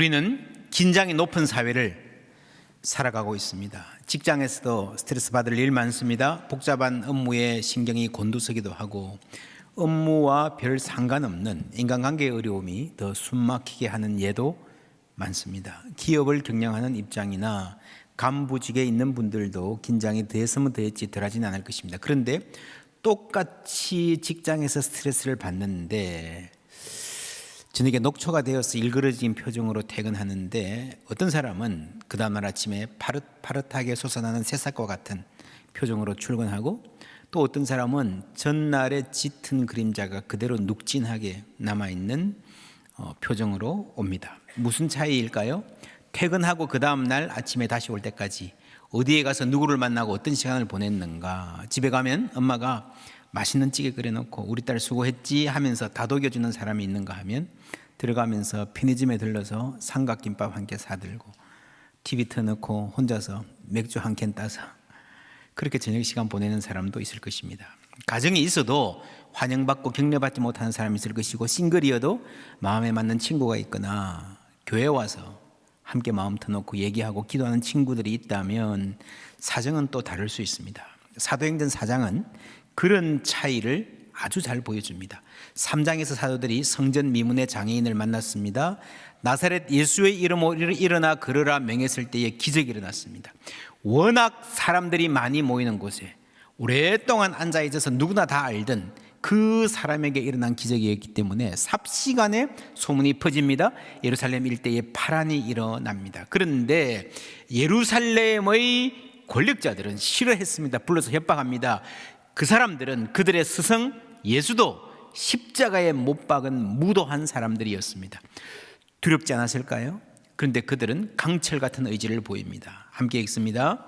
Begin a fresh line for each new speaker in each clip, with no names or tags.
우리는 긴장이 높은 사회를 살아가고 있습니다. 직장에서도 스트레스 받을 일 많습니다. 복잡한 업무에 신경이 곤두서기도 하고 업무와 별 상관없는 인간관계의 어려움이 더 숨막히게 하는 예도 많습니다. 기업을 경영하는 입장이나 간부직에 있는 분들도 긴장이 더했으면 더했지 덜하지는 않을 것입니다. 그런데 똑같이 직장에서 스트레스를 받는데 저녁에 녹초가 되어서 일그러진 표정으로 퇴근하는데 어떤 사람은 그 다음날 아침에 파릇파릇하게 솟아나는 새싹과 같은 표정으로 출근하고 또 어떤 사람은 전날의 짙은 그림자가 그대로 눅진하게 남아있는 표정으로 옵니다. 무슨 차이일까요? 퇴근하고 그 다음날 아침에 다시 올 때까지 어디에 가서 누구를 만나고 어떤 시간을 보냈는가. 집에 가면 엄마가 맛있는 찌개 끓여놓고 우리 딸 수고했지 하면서 다독여주는 사람이 있는가 하면 들어가면서 편의점에 들러서 삼각김밥 한 개 사들고 TV 틀어놓고 혼자서 맥주 한 캔 따서 그렇게 저녁 시간 보내는 사람도 있을 것입니다. 가정이 있어도 환영받고 격려받지 못하는 사람이 있을 것이고 싱글이어도 마음에 맞는 친구가 있거나 교회 와서 함께 마음 터놓고 얘기하고 기도하는 친구들이 있다면 사정은 또 다를 수 있습니다. 사도행전 4장은 그런 차이를 아주 잘 보여줍니다. 3장에서 사도들이 성전 미문의 장애인을 만났습니다. 나사렛 예수의 이름으로 일어나 걸으라 명했을 때에 기적이 일어났습니다. 워낙 사람들이 많이 모이는 곳에 오랫동안 앉아 있어서 누구나 다 알던 그 사람에게 일어난 기적이었기 때문에 삽시간에 소문이 퍼집니다. 예루살렘 일대에 파란이 일어납니다. 그런데 예루살렘의 권력자들은 싫어했습니다. 불러서 협박합니다. 그 사람들은 그들의 스승 예수도 십자가에 못 박은 무도한 사람들이었습니다. 두렵지 않았을까요? 그런데 그들은 강철 같은 의지를 보입니다. 함께 읽습니다.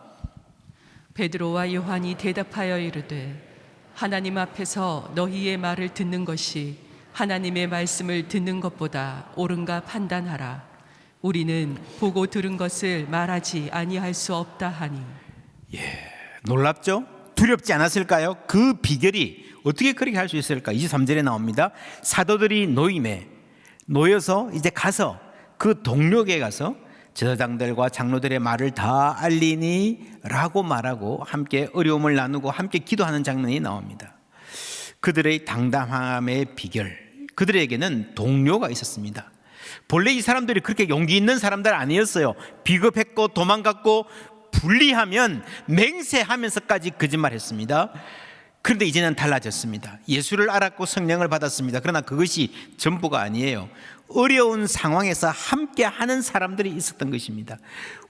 베드로와 요한이 대답하여 이르되 하나님 앞에서 너희의 말을 듣는 것이 하나님의 말씀을 듣는 것보다 옳은가 판단하라. 우리는 보고 들은 것을 말하지 아니할 수 없다 하니.
놀랍죠? 두렵지 않았을까요? 그 비결이 어떻게 그렇게 할 수 있을까? 23절에 나옵니다. 사도들이 노임에 놓여서 이제 가서 그 동력에 가서 제사장들과 장로들의 말을 다 알리니 라고 말하고 함께 어려움을 나누고 함께 기도하는 장면이 나옵니다. 그들의 당당함의 비결, 그들에게는 동료가 있었습니다. 본래 이 사람들이 그렇게 용기 있는 사람들 아니었어요. 비겁했고 도망갔고 불리하면 맹세하면서까지 거짓말했습니다. 그런데 이제는 달라졌습니다. 예수를 알았고 성령을 받았습니다. 그러나 그것이 전부가 아니에요. 어려운 상황에서 함께 하는 사람들이 있었던 것입니다.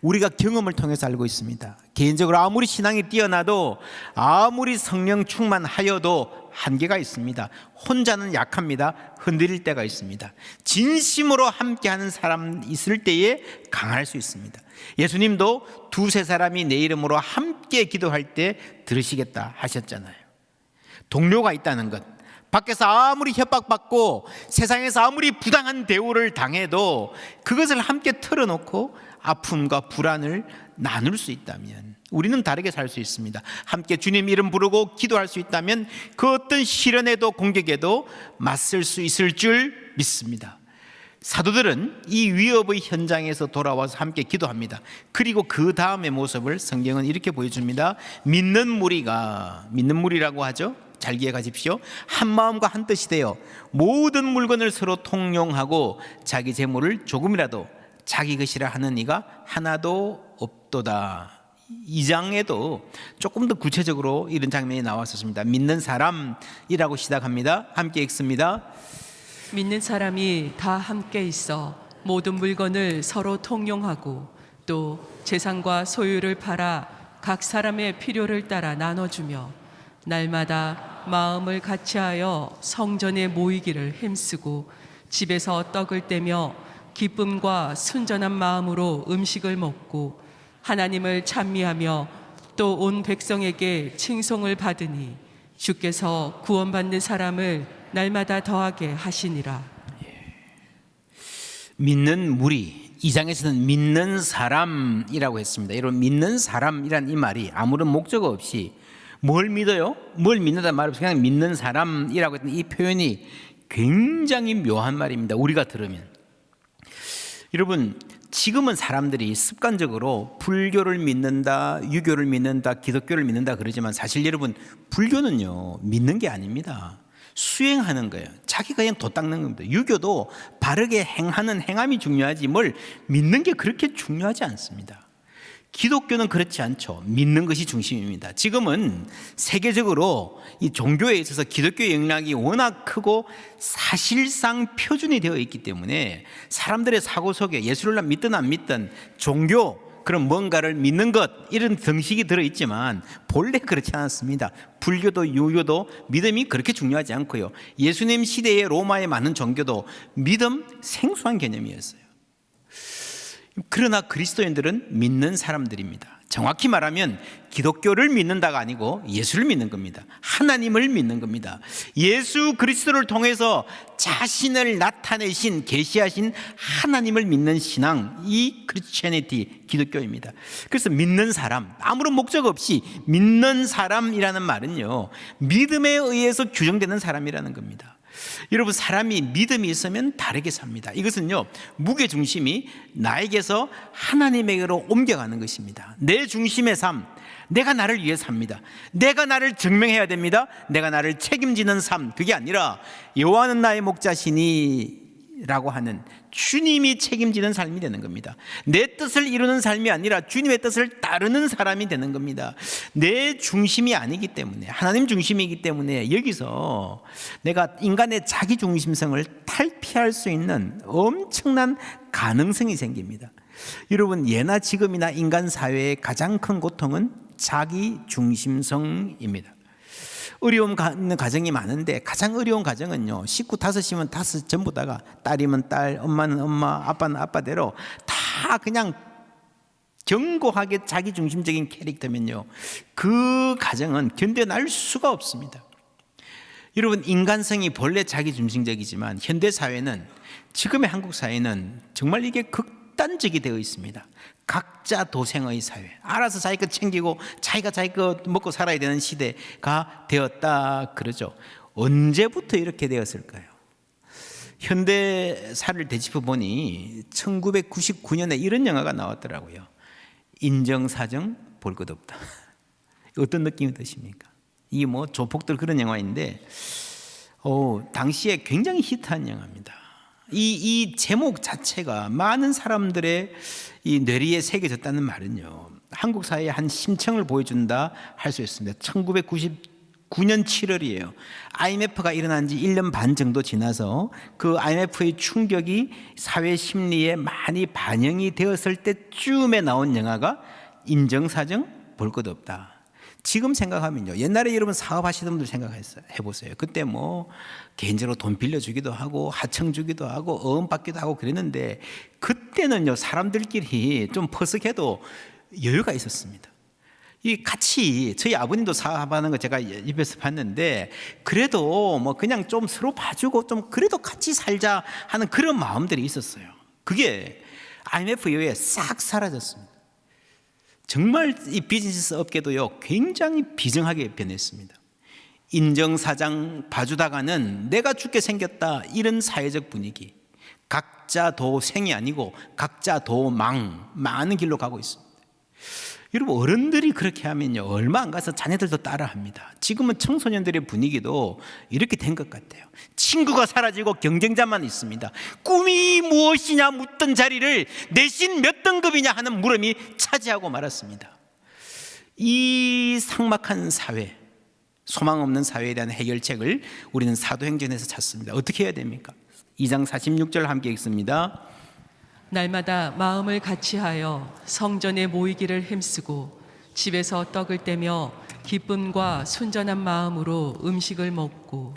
우리가 경험을 통해서 알고 있습니다. 개인적으로 아무리 신앙이 뛰어나도 아무리 성령 충만하여도 한계가 있습니다. 혼자는 약합니다. 흔들릴 때가 있습니다. 진심으로 함께하는 사람 있을 때에 강할 수 있습니다. 예수님도 두세 사람이 내 이름으로 함께 기도할 때 들으시겠다 하셨잖아요. 동료가 있다는 것, 밖에서 아무리 협박받고 세상에서 아무리 부당한 대우를 당해도 그것을 함께 털어놓고 아픔과 불안을 나눌 수 있다면 우리는 다르게 살 수 있습니다. 함께 주님 이름 부르고 기도할 수 있다면 그 어떤 시련에도 공격에도 맞설 수 있을 줄 믿습니다. 사도들은 이 위협의 현장에서 돌아와서 함께 기도합니다. 그리고 그 다음의 모습을 성경은 이렇게 보여줍니다. 믿는 무리라고 하죠. 잘 기억하십시오. 한 마음과 한 뜻이 되어 모든 물건을 서로 통용하고 자기 재물을 조금이라도 자기 것이라 하는 이가 하나도 없도다. 2장에도 조금 더 구체적으로 이런 장면이 나왔었습니다. 믿는 사람이라고 시작합니다. 함께 읽습니다.
믿는 사람이 다 함께 있어 모든 물건을 서로 통용하고 또 재산과 소유를 팔아 각 사람의 필요를 따라 나눠주며 날마다 마음을 같이하여 성전에 모이기를 힘쓰고 집에서 떡을 떼며 기쁨과 순전한 마음으로 음식을 먹고 하나님을 찬미하며 또 온 백성에게 칭송을 받으니 주께서 구원받는 사람을 날마다 더하게 하시니라.
믿는 무리, 2장에서는 믿는 사람이라고 했습니다. 여러분, 믿는 사람이란 이 말이 아무런 목적 없이 뭘 믿어요? 뭘 믿는다는 말 없이 그냥 믿는 사람이라고 했던 이 표현이 굉장히 묘한 말입니다. 우리가 들으면 여러분, 지금은 사람들이 습관적으로 불교를 믿는다, 유교를 믿는다, 기독교를 믿는다 그러지만 사실 여러분, 불교는요 믿는 게 아닙니다. 수행하는 거예요. 자기가 그냥 도 닦는 겁니다. 유교도 바르게 행하는 행함이 중요하지 뭘 믿는 게 그렇게 중요하지 않습니다. 기독교는 그렇지 않죠. 믿는 것이 중심입니다. 지금은 세계적으로 이 종교에 있어서 기독교의 영향이 워낙 크고 사실상 표준이 되어 있기 때문에 사람들의 사고 속에 예수를 믿든 안 믿든 종교, 그런 뭔가를 믿는 것, 이런 등식이 들어있지만 본래 그렇지 않았습니다. 불교도 유교도 믿음이 그렇게 중요하지 않고요. 예수님 시대의 로마의 많은 종교도 믿음 생소한 개념이었어요. 그러나 그리스도인들은 믿는 사람들입니다. 정확히 말하면 기독교를 믿는다가 아니고 예수를 믿는 겁니다. 하나님을 믿는 겁니다. 예수 그리스도를 통해서 자신을 나타내신, 계시하신 하나님을 믿는 신앙, 이 크리스천리티, 기독교입니다. 그래서 믿는 사람, 아무런 목적 없이 믿는 사람이라는 말은요, 믿음에 의해서 규정되는 사람이라는 겁니다. 여러분, 사람이 믿음이 있으면 다르게 삽니다. 이것은요, 무게중심이 나에게서 하나님에게로 옮겨가는 것입니다. 내 중심의 삶, 내가 나를 위해 삽니다. 내가 나를 증명해야 됩니다. 내가 나를 책임지는 삶, 그게 아니라 여호와는 나의 목자시니 라고 하는 주님이 책임지는 삶이 되는 겁니다. 내 뜻을 이루는 삶이 아니라 주님의 뜻을 따르는 사람이 되는 겁니다. 내 중심이 아니기 때문에, 하나님 중심이기 때문에 여기서 내가 인간의 자기 중심성을 탈피할 수 있는 엄청난 가능성이 생깁니다. 여러분, 예나 지금이나 인간 사회의 가장 큰 고통은 자기 중심성입니다. 어려움 있는 가정이 많은데 가장 어려운 가정은요, 식구 다섯이면 다섯 전부 다가, 딸이면 딸, 엄마는 엄마, 아빠는 아빠대로 다 그냥 견고하게 자기중심적인 캐릭터면요, 그 가정은 견뎌낼 수가 없습니다. 여러분, 인간성이 본래 자기중심적이지만 현대사회는, 지금의 한국 사회는 정말 이게 극단적이 되어 있습니다. 각자 도생의 사회, 알아서 자기 것 챙기고 자기가 자기 것 먹고 살아야 되는 시대가 되었다 그러죠. 언제부터 이렇게 되었을까요? 현대사를 되짚어 보니 1999년에 이런 영화가 나왔더라고요. 인정사정 볼 것 없다. 어떤 느낌이 드십니까? 이게 뭐 조폭들 그런 영화인데 당시에 굉장히 히트한 영화입니다. 이 제목 자체가 많은 사람들의 이 뇌리에 새겨졌다는 말은요, 한국 사회의 한 심층을 보여준다 할 수 있습니다. 1999년 7월이에요. IMF가 일어난 지 1년 반 정도 지나서 그 IMF의 충격이 사회 심리에 많이 반영이 되었을 때쯤에 나온 영화가 인정사정 볼 것 없다. 지금 생각하면요, 옛날에 여러분 사업하시던 분들 생각해보세요. 그때 뭐 개인적으로 돈 빌려주기도 하고 하청 주기도 하고 어음 받기도 하고 그랬는데, 그때는요 사람들끼리 좀 퍼석해도 여유가 있었습니다. 이 같이, 저희 아버님도 사업하는 거 제가 입에서 봤는데, 그래도 뭐 그냥 좀 서로 봐주고 좀 그래도 같이 살자 하는 그런 마음들이 있었어요. 그게 IMF 이후에 싹 사라졌습니다. 정말 이 비즈니스 업계도요, 굉장히 비정하게 변했습니다. 인정사장 봐주다가는 내가 죽게 생겼다, 이런 사회적 분위기. 각자 도생이 아니고 각자 도망하는 길로 가고 있습니다. 여러분, 어른들이 그렇게 하면요, 얼마 안 가서 자녀들도 따라합니다. 지금은 청소년들의 분위기도 이렇게 된 것 같아요. 친구가 사라지고 경쟁자만 있습니다. 꿈이 무엇이냐 묻던 자리를 내신 몇 등급이냐 하는 물음이 차지하고 말았습니다. 이 삭막한 사회, 소망 없는 사회에 대한 해결책을 우리는 사도행전에서 찾습니다. 어떻게 해야 됩니까? 2장 46절 함께 읽습니다.
날마다 마음을 같이하여 성전에 모이기를 힘쓰고 집에서 떡을 떼며 기쁨과 순전한 마음으로 음식을 먹고.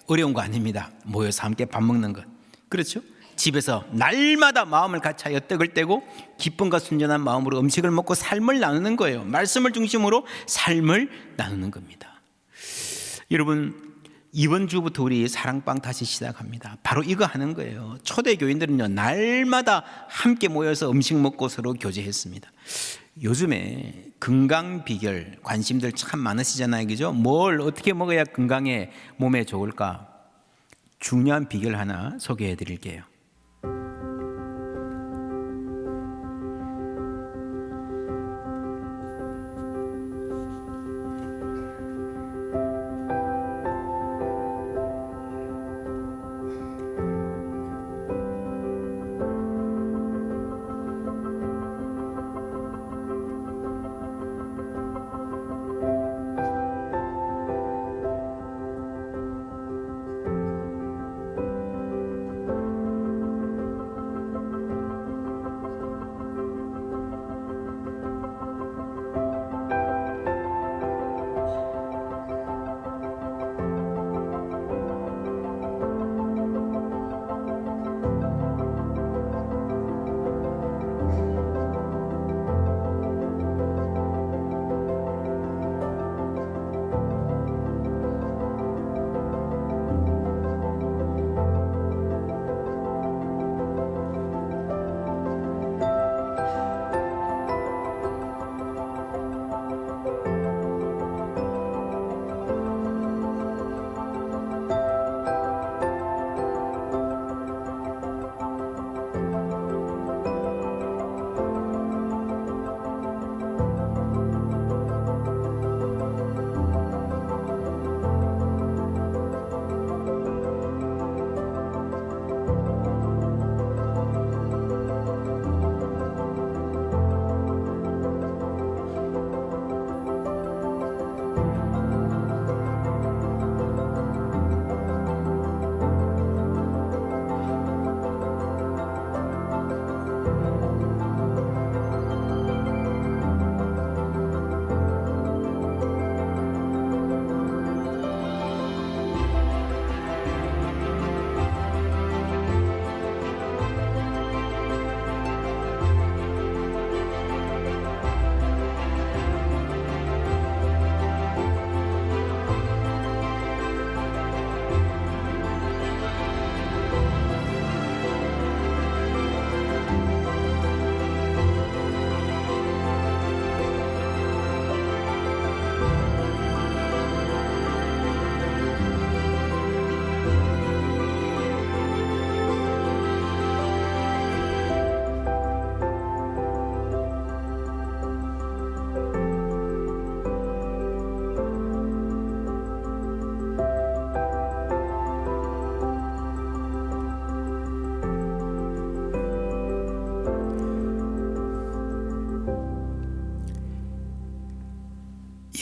어려운 거 아닙니다. 모여서 함께 밥 먹는 것, 그렇죠? 집에서 날마다 마음을 같이하여 떡을 떼고 기쁨과 순전한 마음으로 음식을 먹고 삶을 나누는 거예요. 말씀을 중심으로 삶을 나누는 겁니다. 여러분, 이번 주부터 우리 사랑방 다시 시작합니다. 바로 이거 하는 거예요. 초대 교인들은요, 날마다 함께 모여서 음식 먹고 서로 교제했습니다. 요즘에 건강 비결 관심들 참 많으시잖아요, 그죠? 뭘 어떻게 먹어야 건강에 몸에 좋을까? 중요한 비결 하나 소개해 드릴게요.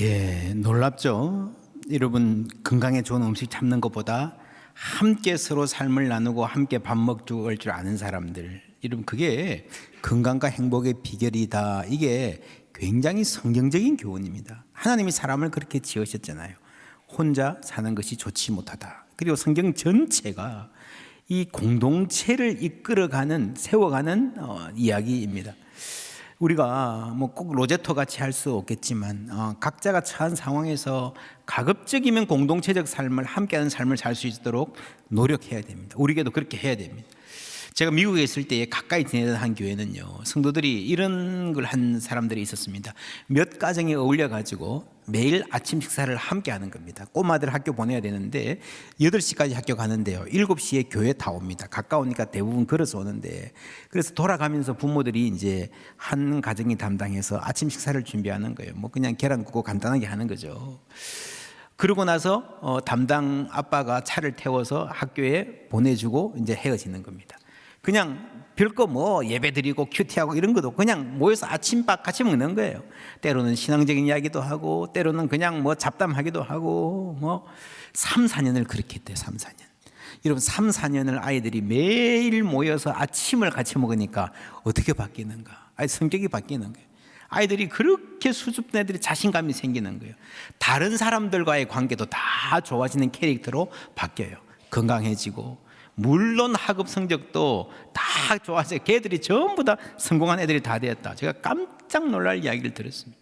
예, 놀랍죠. 여러분, 건강에 좋은 음식 참는 것보다 함께 서로 삶을 나누고 함께 밥 먹을 줄 아는 사람들, 여러분, 그게 건강과 행복의 비결이다. 이게 굉장히 성경적인 교훈입니다. 하나님이 사람을 그렇게 지으셨잖아요. 혼자 사는 것이 좋지 못하다. 그리고 성경 전체가 이 공동체를 이끌어가는, 세워가는 이야기입니다. 우리가 뭐 꼭 로제토 같이 할 수 없겠지만 각자가 처한 상황에서 가급적이면 공동체적 삶을, 함께하는 삶을 살 수 있도록 노력해야 됩니다. 우리에게도 그렇게 해야 됩니다. 제가 미국에 있을 때 가까이 지내던 한 교회는요, 성도들이 이런 걸 한 사람들이 있었습니다. 몇 가정이 어울려 가지고 매일 아침 식사를 함께 하는 겁니다. 꼬마들 학교 보내야 되는데 8시까지 학교 가는데요, 7시에 교회 다 옵니다. 가까우니까 대부분 걸어서 오는데, 그래서 돌아가면서 부모들이 이제 한 가정이 담당해서 아침 식사를 준비하는 거예요. 뭐 그냥 계란 굽고 간단하게 하는 거죠. 그러고 나서 담당 아빠가 차를 태워서 학교에 보내주고 이제 헤어지는 겁니다. 그냥 별거 뭐 예배 드리고 큐티하고 이런 것도 그냥 모여서 아침밥 같이 먹는 거예요. 때로는 신앙적인 이야기도 하고, 때로는 그냥 뭐 잡담하기도 하고, 뭐 3, 4년을 그렇게 했대요. 3, 4년. 여러분, 3, 4년을 아이들이 매일 모여서 아침을 같이 먹으니까 어떻게 바뀌는가? 성격이 바뀌는 거예요. 아이들이 그렇게 수줍은 애들이 자신감이 생기는 거예요. 다른 사람들과의 관계도 다 좋아지는 캐릭터로 바뀌어요. 건강해지고, 물론 학업 성적도 다 좋아져요. 걔들이 전부 다 성공한 애들이 다 되었다. 제가 깜짝 놀랄 이야기를 들었습니다.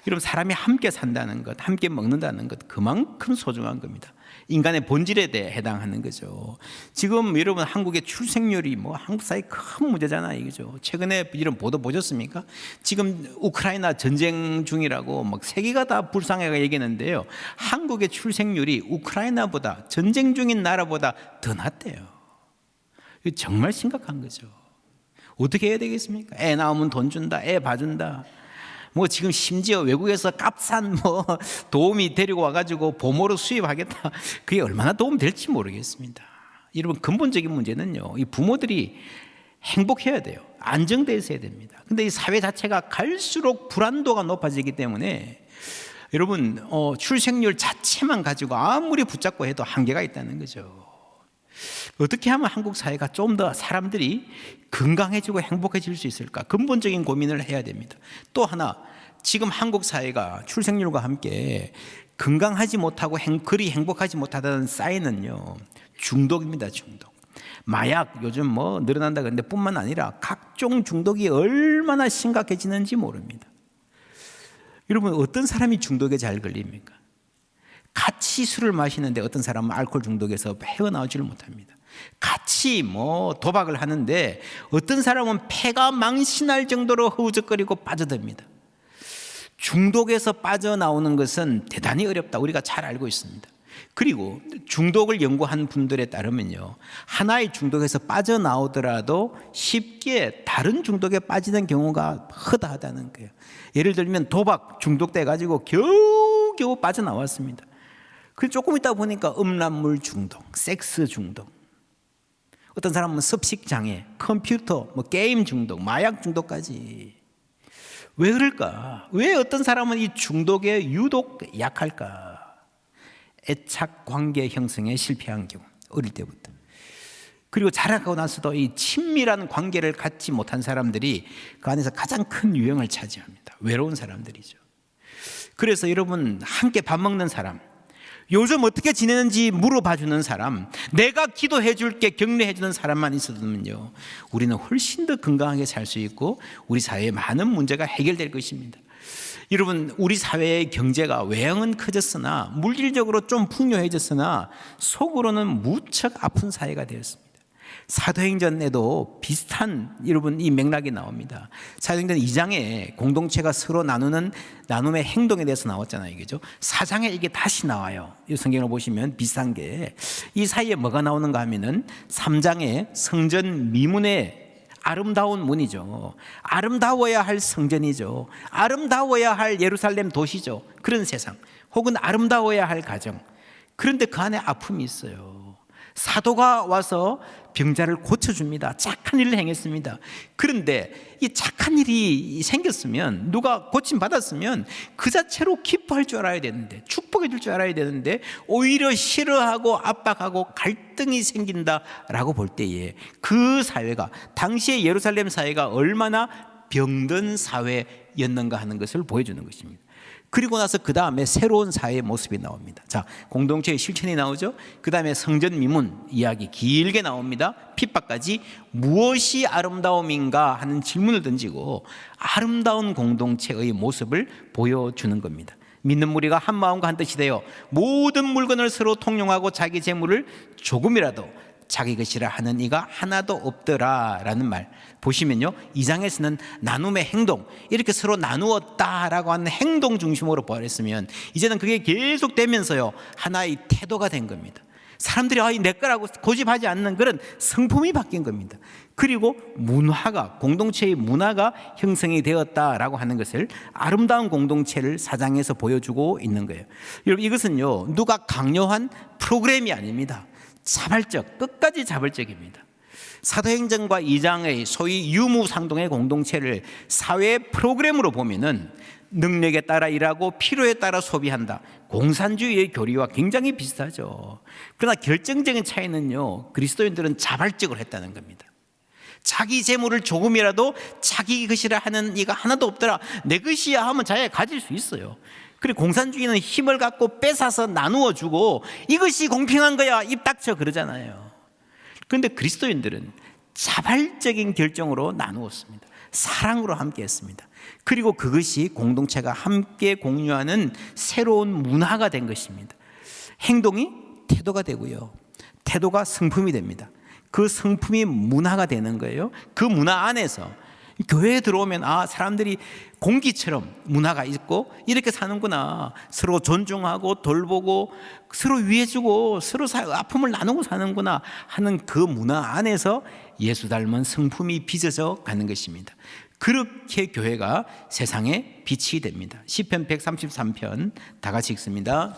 여러분, 사람이 함께 산다는 것, 함께 먹는다는 것, 그만큼 소중한 겁니다. 인간의 본질에 대해 해당하는 거죠. 지금 여러분, 한국의 출생률이 뭐 한국 사회 큰 문제잖아요, 그죠? 최근에 이런 보도 보셨습니까? 지금 우크라이나 전쟁 중이라고 막 세계가 다 불쌍해가 얘기하는데요, 한국의 출생률이 우크라이나보다, 전쟁 중인 나라보다 더 낮대요. 이거 정말 심각한 거죠. 어떻게 해야 되겠습니까? 애 낳으면 돈 준다, 애 봐준다. 뭐 지금 심지어 외국에서 값싼 뭐 도우미 데리고 와가지고 보모로 수입하겠다. 그게 얼마나 도움 될지 모르겠습니다. 여러분, 근본적인 문제는요, 이 부모들이 행복해야 돼요. 안정되어 있어야 됩니다. 근데 이 사회 자체가 갈수록 불안도가 높아지기 때문에 여러분, 출생률 자체만 가지고 아무리 붙잡고 해도 한계가 있다는 거죠. 어떻게 하면 한국 사회가 좀 더 사람들이 건강해지고 행복해질 수 있을까? 근본적인 고민을 해야 됩니다. 또 하나, 지금 한국 사회가 출생률과 함께 건강하지 못하고 그리 행복하지 못하다는 사인은요, 중독입니다. 중독. 마약 요즘 뭐 늘어난다 그러는데 뿐만 아니라 각종 중독이 얼마나 심각해지는지 모릅니다. 여러분, 어떤 사람이 중독에 잘 걸립니까? 같이 술을 마시는데 어떤 사람은 알코올 중독에서 헤어나오지를 못합니다. 같이 뭐 도박을 하는데 어떤 사람은 폐가 망신할 정도로 허우적거리고 빠져듭니다. 중독에서 빠져나오는 것은 대단히 어렵다. 우리가 잘 알고 있습니다. 그리고 중독을 연구한 분들에 따르면요, 하나의 중독에서 빠져나오더라도 쉽게 다른 중독에 빠지는 경우가 허다하다는 거예요. 예를 들면 도박 중독돼 가지고 겨우겨우 빠져나왔습니다. 그 조금 있다 보니까 음란물 중독, 섹스 중독, 어떤 사람은 습식 장애, 컴퓨터, 뭐 게임 중독, 마약 중독까지. 왜 그럴까? 왜 어떤 사람은 이 중독에 유독 약할까? 애착 관계 형성에 실패한 경우, 어릴 때부터. 그리고 자라고 나서도 이 친밀한 관계를 갖지 못한 사람들이 그 안에서 가장 큰 유형을 차지합니다. 외로운 사람들이죠. 그래서 여러분, 함께 밥 먹는 사람, 요즘 어떻게 지내는지 물어봐 주는 사람, 내가 기도해 줄게 격려해 주는 사람만 있어도면요, 우리는 훨씬 더 건강하게 살 수 있고 우리 사회의 많은 문제가 해결될 것입니다. 여러분, 우리 사회의 경제가 외형은 커졌으나, 물질적으로 좀 풍요해졌으나 속으로는 무척 아픈 사회가 되었습니다. 사도행전에도 비슷한 여러분 이 맥락이 나옵니다. 사도행전 2장에 공동체가 서로 나눔의 행동에 대해서 나왔잖아요, 그죠? 4장에 이게 다시 나와요. 이 성경을 보시면 비슷한 게, 이 사이에 뭐가 나오는가 하면은 3장에 성전 미문의 아름다운 문이죠. 아름다워야 할 성전이죠. 아름다워야 할 예루살렘 도시죠. 그런 세상, 혹은 아름다워야 할 가정. 그런데 그 안에 아픔이 있어요. 사도가 와서 병자를 고쳐줍니다. 착한 일을 행했습니다. 그런데 이 착한 일이 생겼으면, 누가 고침받았으면 그 자체로 기뻐할 줄 알아야 되는데, 축복해 줄 줄 알아야 되는데 오히려 싫어하고 압박하고 갈등이 생긴다라고 볼 때에 그 사회가, 당시의 예루살렘 사회가 얼마나 병든 사회였는가 하는 것을 보여주는 것입니다. 그리고 나서 그 다음에 새로운 사회의 모습이 나옵니다. 자, 공동체의 실천이 나오죠. 그 다음에 성전 미문 이야기 길게 나옵니다. 핍박까지. 무엇이 아름다움인가 하는 질문을 던지고 아름다운 공동체의 모습을 보여주는 겁니다. 믿는 무리가 한 마음과 한 뜻이 되어 모든 물건을 서로 통용하고 자기 재물을 조금이라도 자기 것이라 하는 이가 하나도 없더라라는 말 보시면요, 2장에서는 나눔의 행동, 이렇게 서로 나누었다라고 하는 행동 중심으로 보았으면, 이제는 그게 계속되면서요 하나의 태도가 된 겁니다. 사람들이 내 거라고 고집하지 않는 그런 성품이 바뀐 겁니다. 그리고 문화가, 공동체의 문화가 형성이 되었다라고 하는 것을, 아름다운 공동체를 4장에서 보여주고 있는 거예요. 여러분, 이것은요 누가 강요한 프로그램이 아닙니다. 자발적, 끝까지 자발적입니다. 사도행전과 2장의 소위 유무상동의 공동체를 사회 프로그램으로 보면은 능력에 따라 일하고 필요에 따라 소비한다, 공산주의의 교리와 굉장히 비슷하죠. 그러나 결정적인 차이는요, 그리스도인들은 자발적으로 했다는 겁니다. 자기 재물을 조금이라도 자기 것이라 하는 이가 하나도 없더라, 내 것이야 하면 자기가 가질 수 있어요. 그리고 공산주의는 힘을 갖고 뺏어서 나누어 주고 이것이 공평한 거야, 입 닥쳐 그러잖아요. 그런데 그리스도인들은 자발적인 결정으로 나누었습니다. 사랑으로 함께 했습니다. 그리고 그것이 공동체가 함께 공유하는 새로운 문화가 된 것입니다. 행동이 태도가 되고요, 태도가 성품이 됩니다. 그 성품이 문화가 되는 거예요. 그 문화 안에서 교회에 들어오면 사람들이 공기처럼 문화가 있고 이렇게 사는구나, 서로 존중하고 돌보고 서로 위해주고 서로 아픔을 나누고 사는구나 하는 그 문화 안에서 예수 닮은 성품이 빚어져 가는 것입니다. 그렇게 교회가 세상에 빛이 됩니다. 시편 133편 다 같이 읽습니다.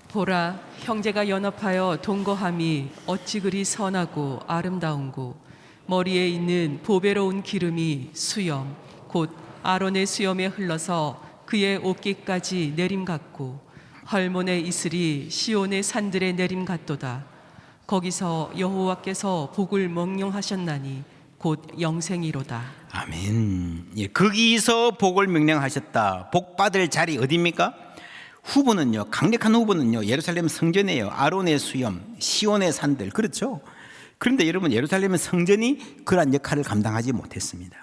보라, 형제가 연합하여 동거함이 어찌 그리 선하고 아름다운고, 머리에 있는 보배로운 기름이 수염 곧 아론의 수염에 흘러서 그의 옷깃까지 내림 같고, 헐몬의 이슬이 시온의 산들에 내림 같도다. 거기서 여호와께서 복을 명령하셨나니 곧 영생이로다.
아멘. 예, 거기서 복을 명령하셨다. 복 받을 자리 어디입니까? 후보는요, 강력한 후보는요 예루살렘 성전이에요. 아론의 수염, 시온의 산들, 그렇죠. 그런데 여러분, 예루살렘의 성전이 그러한 역할을 감당하지 못했습니다.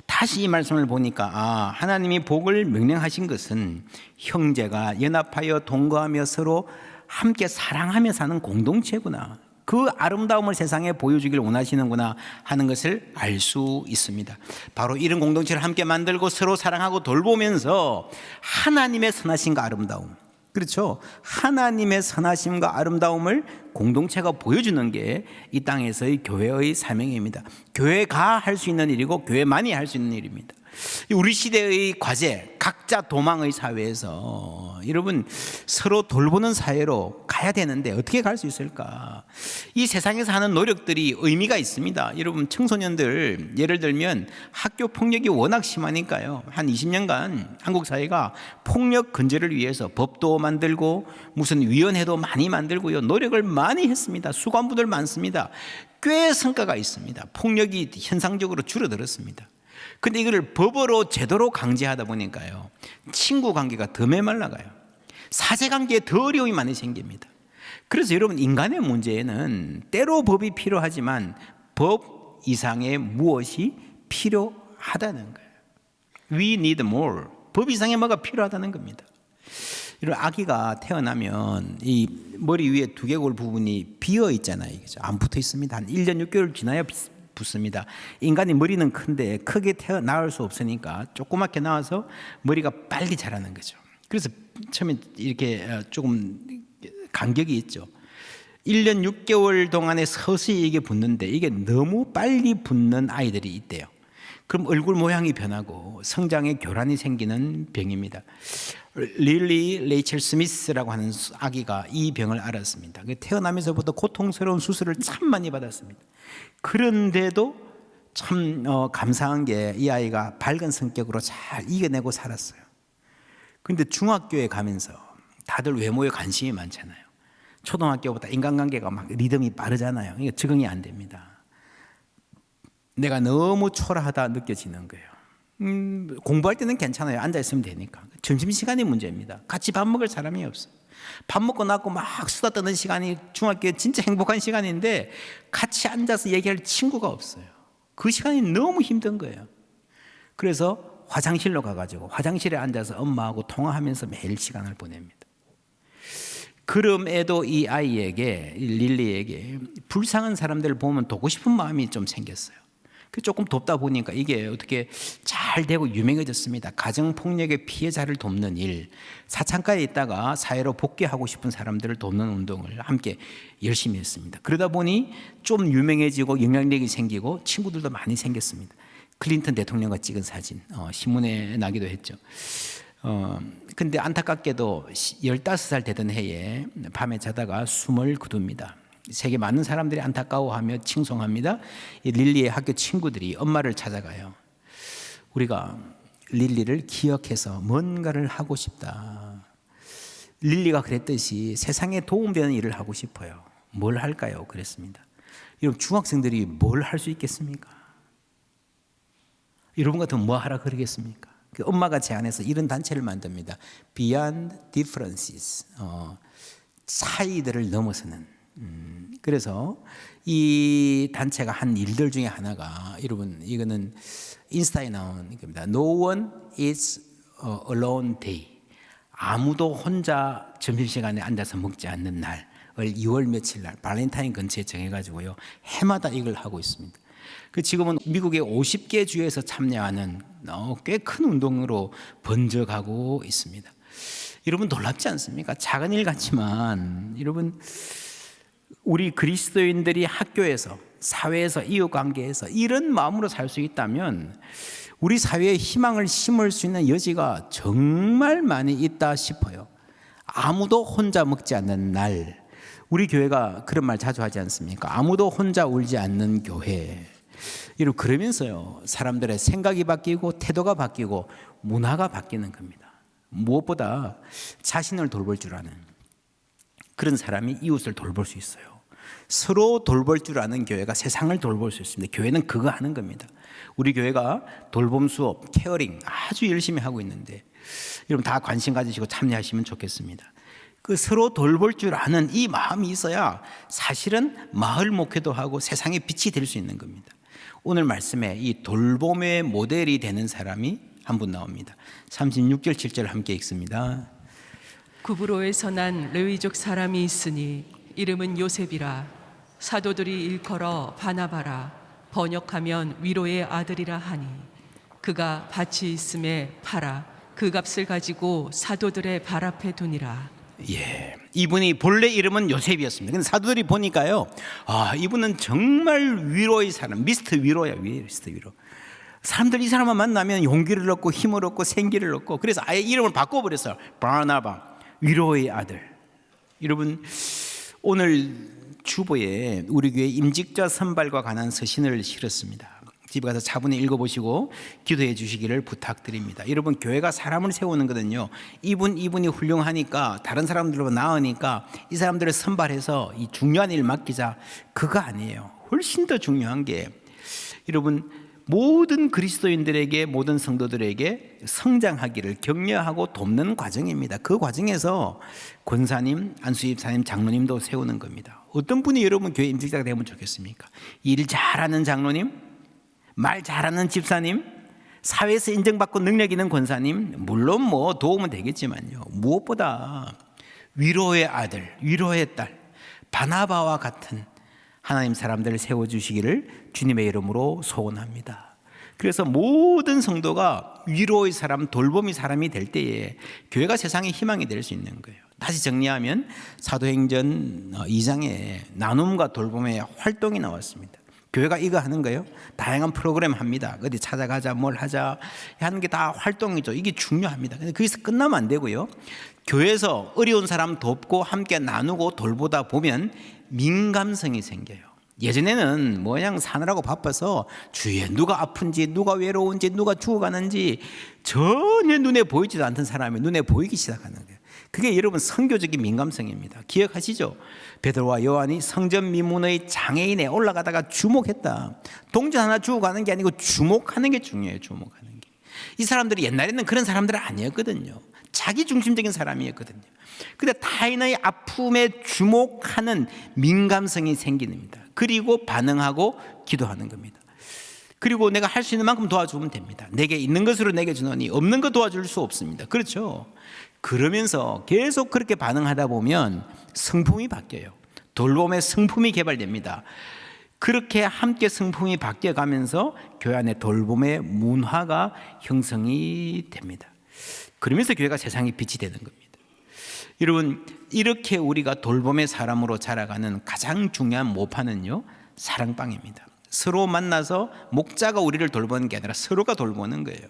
다시 이 말씀을 보니까 하나님이 복을 명령하신 것은 형제가 연합하여 동거하며 서로 함께 사랑하며 사는 공동체구나, 그 아름다움을 세상에 보여주길 원하시는구나 하는 것을 알 수 있습니다. 바로 이런 공동체를 함께 만들고 서로 사랑하고 돌보면서 하나님의 선하심과 아름다움, 그렇죠, 하나님의 선하심과 아름다움을 공동체가 보여주는 게 이 땅에서의 교회의 사명입니다. 교회가 할 수 있는 일이고 교회만이 할 수 있는 일입니다. 우리 시대의 과제, 각자 도망의 사회에서 여러분 서로 돌보는 사회로 가야 되는데 어떻게 갈 수 있을까? 이 세상에서 하는 노력들이 의미가 있습니다. 여러분, 청소년들 예를 들면 학교 폭력이 워낙 심하니까요, 한 20년간 한국 사회가 폭력 근절을 위해서 법도 만들고 무슨 위원회도 많이 만들고요, 노력을 많이 했습니다. 수관부들 많습니다. 꽤 성과가 있습니다. 폭력이 현상적으로 줄어들었습니다. 근데 이거를 법으로 제도로 강제하다 보니까요, 친구 관계가 더 메말라가요. 사제 관계에 더 어려움이 많이 생깁니다. 그래서 여러분, 인간의 문제에는 때로 법이 필요하지만 법 이상의 무엇이 필요하다는 거예요. We need more. 법 이상의 뭐가 필요하다는 겁니다. 여러분, 아기가 태어나면 이 머리 위에 두개골 부분이 비어 있잖아요. 안 붙어 있습니다. 한 1년 6개월 지나야 붙습니다. 인간의 머리는 큰데 크게 나올 수 없으니까 조그맣게 나와서 머리가 빨리 자라는 거죠. 그래서 처음에 이렇게 조금 간격이 있죠. 1년 6개월 동안에 서서히 이게 붙는데 이게 너무 빨리 붙는 아이들이 있대요. 그럼 얼굴 모양이 변하고 성장에 교란이 생기는 병입니다. 릴리 레이첼 스미스라고 하는 아기가 이 병을 앓았습니다. 태어나면서부터 고통스러운 수술을 참 많이 받았습니다. 그런데도 참 감사한 게 이 아이가 밝은 성격으로 잘 이겨내고 살았어요. 그런데 중학교에 가면서 다들 외모에 관심이 많잖아요. 초등학교보다 인간관계가 막 리듬이 빠르잖아요. 이게 적응이 안 됩니다. 내가 너무 초라하다 느껴지는 거예요. 공부할 때는 괜찮아요. 앉아있으면 되니까. 점심시간이 문제입니다. 같이 밥 먹을 사람이 없어요. 밥 먹고 나고 막 수다 떠는 시간이 중학교에 진짜 행복한 시간인데 같이 앉아서 얘기할 친구가 없어요. 그 시간이 너무 힘든 거예요. 그래서 화장실로 가가지고 화장실에 앉아서 엄마하고 통화하면서 매일 시간을 보냅니다. 그럼에도 이 아이에게, 릴리에게 불쌍한 사람들을 보면 돕고 싶은 마음이 좀 생겼어요. 조금 돕다 보니까 이게 어떻게 잘 되고 유명해졌습니다. 가정폭력의 피해자를 돕는 일, 사창가에 있다가 사회로 복귀하고 싶은 사람들을 돕는 운동을 함께 열심히 했습니다. 그러다 보니 좀 유명해지고 영향력이 생기고 친구들도 많이 생겼습니다. 클린턴 대통령과 찍은 사진 신문에 나기도 했죠. 근데 안타깝게도 15살 되던 해에 밤에 자다가 숨을 거둡니다. 세계 많은 사람들이 안타까워하며 칭송합니다. 이 릴리의 학교 친구들이 엄마를 찾아가요. 우리가 릴리를 기억해서 뭔가를 하고 싶다. 릴리가 그랬듯이 세상에 도움되는 일을 하고 싶어요. 뭘 할까요? 그랬습니다. 여러분, 중학생들이 뭘 할 수 있겠습니까? 여러분 같으면 뭐 하라 그러겠습니까? 그 엄마가 제안해서 이런 단체를 만듭니다. Beyond Differences, 차이들을 넘어서는. 그래서 이 단체가 한 일들 중에 하나가, 여러분, 이거는 인스타에 나온 겁니다. No one is alone day. 아무도 혼자 점심시간에 앉아서 먹지 않는 날을 2월 며칠 날 발렌타인 근처에 정해가지고요, 해마다 이걸 하고 있습니다. 그 지금은 미국의 50개 주에서 참여하는 꽤 큰 운동으로 번져가고 있습니다. 여러분, 놀랍지 않습니까? 작은 일 같지만 여러분, 우리 그리스도인들이 학교에서, 사회에서, 이웃관계에서 이런 마음으로 살 수 있다면 우리 사회에 희망을 심을 수 있는 여지가 정말 많이 있다 싶어요. 아무도 혼자 먹지 않는 날, 우리 교회가 그런 말 자주 하지 않습니까? 아무도 혼자 울지 않는 교회. 여러분, 그러면서요, 사람들의 생각이 바뀌고 태도가 바뀌고 문화가 바뀌는 겁니다. 무엇보다 자신을 돌볼 줄 아는 그런 사람이 이웃을 돌볼 수 있어요. 서로 돌볼 줄 아는 교회가 세상을 돌볼 수 있습니다. 교회는 그거 하는 겁니다. 우리 교회가 돌봄 수업, 케어링 아주 열심히 하고 있는데 여러분 다 관심 가지시고 참여하시면 좋겠습니다. 그 서로 돌볼 줄 아는 이 마음이 있어야 사실은 마을 목회도 하고 세상에 빛이 될 수 있는 겁니다. 오늘 말씀에 이 돌봄의 모델이 되는 사람이 한 분 나옵니다. 36절 7절 함께 읽습니다.
구브로에서 난 레위족 사람이 있으니 이름은 요셉이라. 사도들이 일컬어 바나바라, 번역하면 위로의 아들이라 하니 그가 밭이 있음에 팔아 그 값을 가지고 사도들의 발 앞에 두니라.
예, 이분이 본래 이름은 요셉이었습니다. 근데 사도들이 보니까요, 이분은 정말 위로의 사람, 미스터 위로야, 미스터 위로. 사람들 이 사람만 만나면 용기를 얻고 힘을 얻고 생기를 얻고, 그래서 아예 이름을 바꿔버렸어요. 바나바, 위로의 아들. 여러분, 오늘 주보에 우리 교회 임직자 선발과 관한 서신을 실었습니다. 집에 가서 차분히 읽어보시고 기도해 주시기를 부탁드립니다. 여러분, 교회가 사람을 세우는 거는요, 이분이 훌륭하니까, 다른 사람들보다 나으니까 이 사람들을 선발해서 이 중요한 일 맡기자, 그거 아니에요. 훨씬 더 중요한 게, 여러분, 모든 그리스도인들에게, 모든 성도들에게 성장하기를 격려하고 돕는 과정입니다. 그 과정에서 권사님, 안수집사님, 장로님도 세우는 겁니다. 어떤 분이 여러분 교회 임직자가 되면 좋겠습니까? 일 잘하는 장로님, 말 잘하는 집사님, 사회에서 인정받고 능력 있는 권사님, 물론 뭐 도움은 되겠지만요, 무엇보다 위로의 아들, 위로의 딸, 바나바와 같은 하나님 사람들을 세워주시기를 주님의 이름으로 소원합니다. 그래서 모든 성도가 위로의 사람, 돌봄의 사람이 될 때에 교회가 세상의 희망이 될 수 있는 거예요. 다시 정리하면 사도행전 2장에 나눔과 돌봄의 활동이 나왔습니다. 교회가 이거 하는 거예요. 다양한 프로그램 합니다. 어디 찾아가자, 뭘 하자 하는 게 다 활동이죠. 이게 중요합니다. 근데 거기서 끝나면 안 되고요. 교회에서 어려운 사람 돕고 함께 나누고 돌보다 보면 민감성이 생겨요. 예전에는 그냥 사느라고 바빠서 주위에 누가 아픈지, 누가 외로운지, 누가 죽어가는지 전혀 눈에 보이지도 않던 사람이 눈에 보이기 시작하는 거예요. 그게 여러분 선교적인 민감성입니다. 기억하시죠? 베드로와 요한이 성전 미문의 장애인에 올라가다가 주목했다. 동전 하나 주고 가는 게 아니고 주목하는 게 중요해요. 주목하는 게. 이 사람들이 옛날에는 그런 사람들은 아니었거든요. 자기 중심적인 사람이었거든요. 근데 타인의 아픔에 주목하는 민감성이 생깁니다. 그리고 반응하고 기도하는 겁니다. 그리고 내가 할 수 있는 만큼 도와주면 됩니다. 내게 있는 것으로 내게 주노니 없는 것 도와줄 수 없습니다. 그렇죠? 그러면서 계속 그렇게 반응하다 보면 성품이 바뀌어요. 돌봄의 성품이 개발됩니다. 그렇게 함께 성품이 바뀌어가면서 교회 안에 돌봄의 문화가 형성이 됩니다. 그러면서 교회가 세상의 빛이 되는 겁니다. 여러분, 이렇게 우리가 돌봄의 사람으로 자라가는 가장 중요한 모파는요, 사랑방입니다. 서로 만나서 목자가 우리를 돌보는 게 아니라 서로가 돌보는 거예요.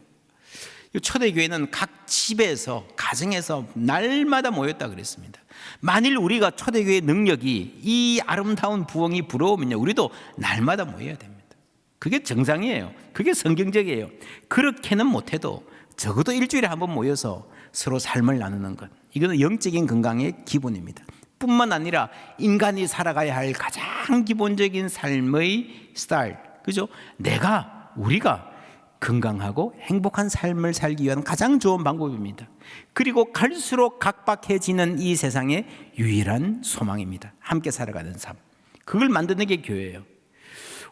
초대교회는 각 집에서, 가정에서 날마다 모였다 그랬습니다. 만일 우리가 초대교회의 능력이, 이 아름다운 부흥이 부러우면요, 우리도 날마다 모여야 됩니다. 그게 정상이에요. 그게 성경적이에요. 그렇게는 못해도 적어도 일주일에 한 번 모여서 서로 삶을 나누는 것, 이거는 영적인 건강의 기본입니다. 뿐만 아니라 인간이 살아가야 할 가장 기본적인 삶의 스타일, 그죠? 우리가 건강하고 행복한 삶을 살기 위한 가장 좋은 방법입니다. 그리고 갈수록 각박해지는 이 세상의 유일한 소망입니다. 함께 살아가는 삶, 그걸 만드는 게 교회예요.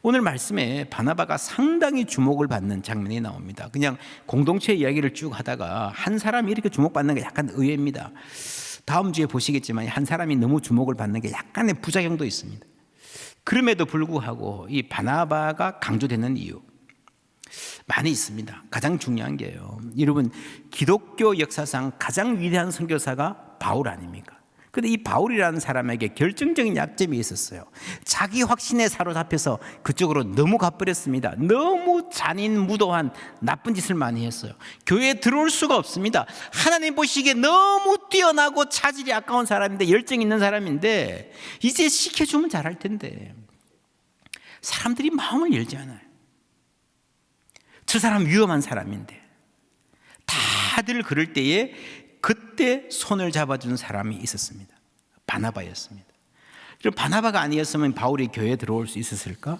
오늘 말씀에 바나바가 상당히 주목을 받는 장면이 나옵니다. 그냥 공동체 이야기를 쭉 하다가 한 사람이 이렇게 주목받는 게 약간 의외입니다. 다음 주에 보시겠지만 한 사람이 너무 주목을 받는 게 약간의 부작용도 있습니다. 그럼에도 불구하고 이 바나바가 강조되는 이유 많이 있습니다. 가장 중요한 게요, 여러분, 기독교 역사상 가장 위대한 선교사가 바울 아닙니까? 그런데 이 바울이라는 사람에게 결정적인 약점이 있었어요. 자기 확신에 사로잡혀서 그쪽으로 너무 가버렸습니다. 너무 잔인무도한 나쁜 짓을 많이 했어요. 교회에 들어올 수가 없습니다. 하나님 보시기에 너무 뛰어나고 차질이 아까운 사람인데, 열정 있는 사람인데, 이제 시켜주면 잘할 텐데 사람들이 마음을 열지 않아요. 저 사람 위험한 사람인데. 다들 그럴 때에 그때 손을 잡아준 사람이 있었습니다. 바나바였습니다. 그럼 바나바가 아니었으면 바울이 교회에 들어올 수 있었을까?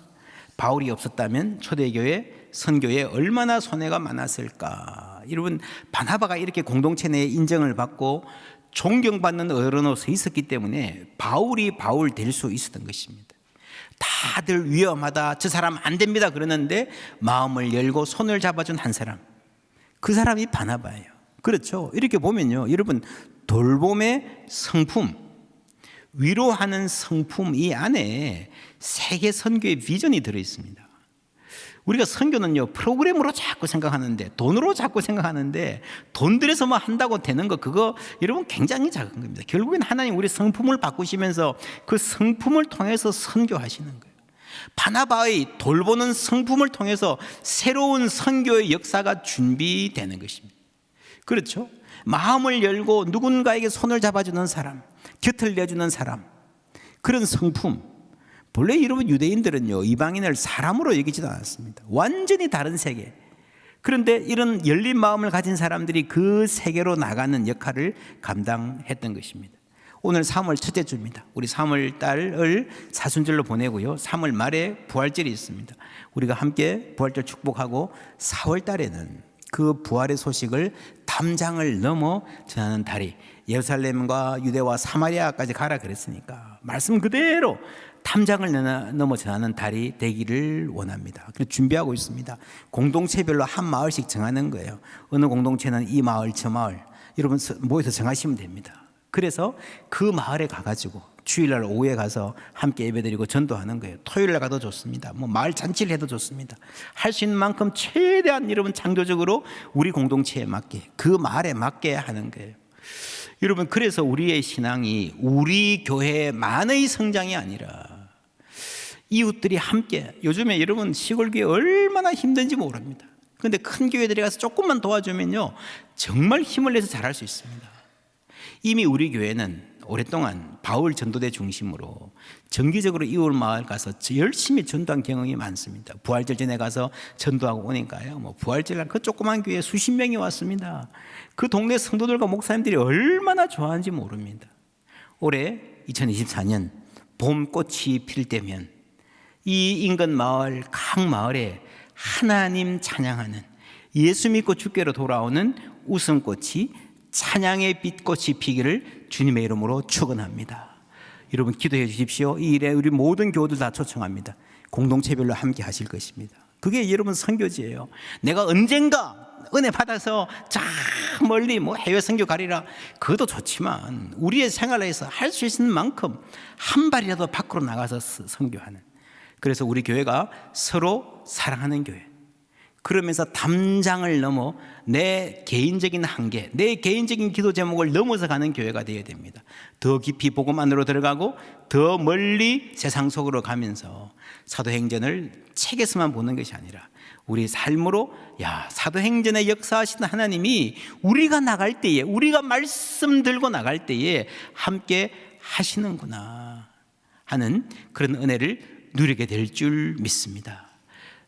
바울이 없었다면 초대교회, 선교에 얼마나 손해가 많았을까? 여러분, 바나바가 이렇게 공동체 내에 인정을 받고 존경받는 어른으로서 있었기 때문에 바울이 바울 될 수 있었던 것입니다. 다들 위험하다, 저 사람 안 됩니다 그러는데 마음을 열고 손을 잡아준 한 사람, 그 사람이 바나바예요. 그렇죠? 이렇게 보면요, 여러분, 돌봄의 성품, 위로하는 성품, 이 안에 세계 선교의 비전이 들어있습니다. 우리가 선교는요, 프로그램으로 자꾸 생각하는데, 돈으로 자꾸 생각하는데, 돈 들여서만 한다고 되는 거, 그거 여러분 굉장히 작은 겁니다. 결국엔 하나님 우리 성품을 바꾸시면서 그 성품을 통해서 선교하시는 거예요. 바나바의 돌보는 성품을 통해서 새로운 선교의 역사가 준비되는 것입니다. 그렇죠? 마음을 열고 누군가에게 손을 잡아주는 사람, 곁을 내주는 사람, 그런 성품. 본래 여러분, 유대인들은요, 이방인을 사람으로 여기지도 않았습니다. 완전히 다른 세계. 그런데 이런 열린 마음을 가진 사람들이 그 세계로 나가는 역할을 감당했던 것입니다. 오늘 3월 첫째 주입니다. 우리 3월 달을 사순절로 보내고요, 3월 말에 부활절이 있습니다. 우리가 함께 부활절 축복하고 4월 달에는 그 부활의 소식을 담장을 넘어 전하는 달이, 예루살렘과 유대와 사마리아까지 가라 그랬으니까 말씀 그대로 담장을 넘어 전하는 달이 되기를 원합니다. 그래서 준비하고 있습니다. 공동체별로 한 마을씩 정하는 거예요. 어느 공동체는 이 마을 저 마을, 여러분 모여서 정하시면 됩니다. 그래서 그 마을에 가가지고 주일날 오후에 가서 함께 예배드리고 전도하는 거예요. 토요일날 가도 좋습니다. 마을 잔치를 해도 좋습니다. 할 수 있는 만큼 최대한 여러분 창조적으로 우리 공동체에 맞게, 그 마을에 맞게 하는 거예요. 여러분, 그래서 우리의 신앙이 우리 교회만의 성장이 아니라 이웃들이 함께, 요즘에 여러분 시골 교회 얼마나 힘든지 모릅니다. 그런데 큰 교회들이 가서 조금만 도와주면요 정말 힘을 내서 잘할 수 있습니다. 이미 우리 교회는 오랫동안 바울 전도대 중심으로 정기적으로 이웃 마을 가서 열심히 전도한 경험이 많습니다. 부활절 전에 가서 전도하고 오니까요, 부활절 그 조그만 교회에 수십 명이 왔습니다. 그 동네 성도들과 목사님들이 얼마나 좋아하는지 모릅니다. 올해 2024년 봄꽃이 필 때면 이 인근 마을 각 마을에 하나님 찬양하는, 예수 믿고 주께로 돌아오는 웃음꽃이, 찬양의 빛꽃이 피기를 주님의 이름으로 축원합니다. 여러분 기도해 주십시오. 이 일에 우리 모든 교우들 다 초청합니다. 공동체별로 함께 하실 것입니다. 그게 여러분 선교지예요. 내가 언젠가 은혜 받아서 저 멀리 해외 선교 가리라, 그것도 좋지만 우리의 생활에서 할 수 있는 만큼 한 발이라도 밖으로 나가서 선교하는, 그래서 우리 교회가 서로 사랑하는 교회, 그러면서 담장을 넘어 내 개인적인 한계, 내 개인적인 기도 제목을 넘어서 가는 교회가 되어야 됩니다. 더 깊이 복음 안으로 들어가고 더 멀리 세상 속으로 가면서 사도행전을 책에서만 보는 것이 아니라 우리 삶으로, 사도행전에 역사하시는 하나님이 우리가 나갈 때에, 우리가 말씀 들고 나갈 때에 함께 하시는구나 하는 그런 은혜를 누리게 될 줄 믿습니다.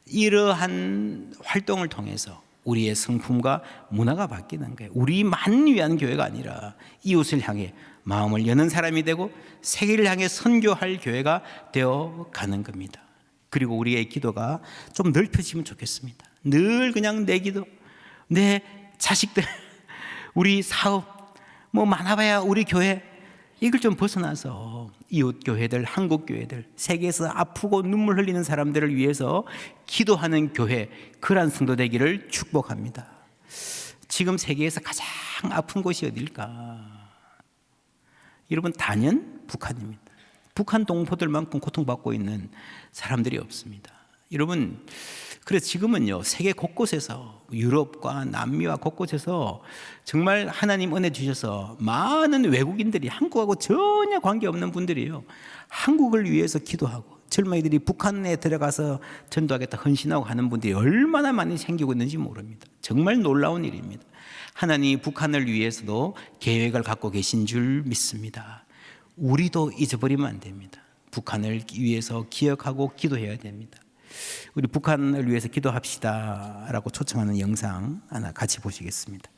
이러한 활동을 통해서 우리의 성품과 문화가 바뀌는 거예요. 우리만 위한 교회가 아니라 이웃을 향해 마음을 여는 사람이 되고 세계를 향해 선교할 교회가 되어 가는 겁니다. 그리고 우리의 기도가 좀 넓혀지면 좋겠습니다. 늘 그냥 내 기도, 내 자식들, 우리 사업, 많아봐야 우리 교회, 이걸 좀 벗어나서 이웃 교회들, 한국 교회들, 세계에서 아프고 눈물 흘리는 사람들을 위해서 기도하는 교회, 그러한 성도 되기를 축복합니다. 지금 세계에서 가장 아픈 곳이 어딜까? 여러분, 단연 북한입니다. 북한 동포들만큼 고통받고 있는 사람들이 없습니다. 여러분, 그래서 지금은요 세계 곳곳에서, 유럽과 남미와 곳곳에서 정말 하나님 은혜 주셔서 많은 외국인들이, 한국하고 전혀 관계없는 분들이요, 한국을 위해서 기도하고 젊은이들이 북한에 들어가서 전도하겠다 헌신하고 하는 분들이 얼마나 많이 생기고 있는지 모릅니다. 정말 놀라운 일입니다. 하나님이 북한을 위해서도 계획을 갖고 계신 줄 믿습니다. 우리도 잊어버리면 안 됩니다. 북한을 위해서 기억하고 기도해야 됩니다. 우리 북한을 위해서 기도합시다 라고 초청하는 영상 하나 같이 보시겠습니다.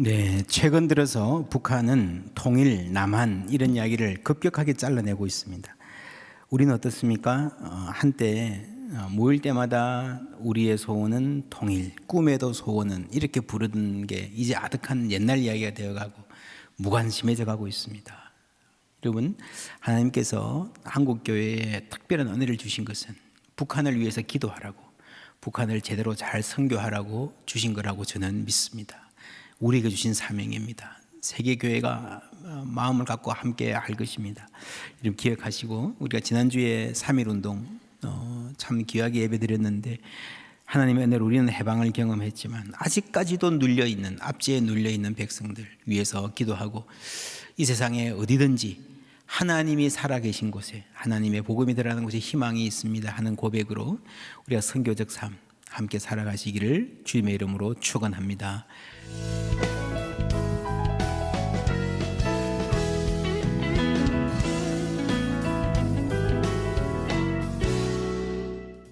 네, 최근 들어서 북한은 통일, 남한 이런 이야기를 급격하게 잘라내고 있습니다. 우리는 어떻습니까? 한때 모일 때마다 우리의 소원은 통일, 꿈에도 소원은 이렇게 부르던 게 이제 아득한 옛날 이야기가 되어가고 무관심해져 가고 있습니다. 여러분, 하나님께서 한국교회에 특별한 은혜를 주신 것은 북한을 위해서 기도하라고, 북한을 제대로 잘 선교하라고 주신 거라고 저는 믿습니다. 우리에게 주신 사명입니다. 세계교회가 마음을 갖고 함께 할 것입니다. 이름 기억하시고, 우리가 지난주에 3.1운동 참 귀하게 예배드렸는데 하나님의 은혜로 우리는 해방을 경험했지만 아직까지도 눌려있는, 압제에 눌려있는 백성들 위해서 기도하고, 이 세상에 어디든지 하나님이 살아계신 곳에, 하나님의 복음이 들어가는 곳에 희망이 있습니다 하는 고백으로 우리가 선교적 삶 함께 살아가시기를 주님의 이름으로 축원합니다.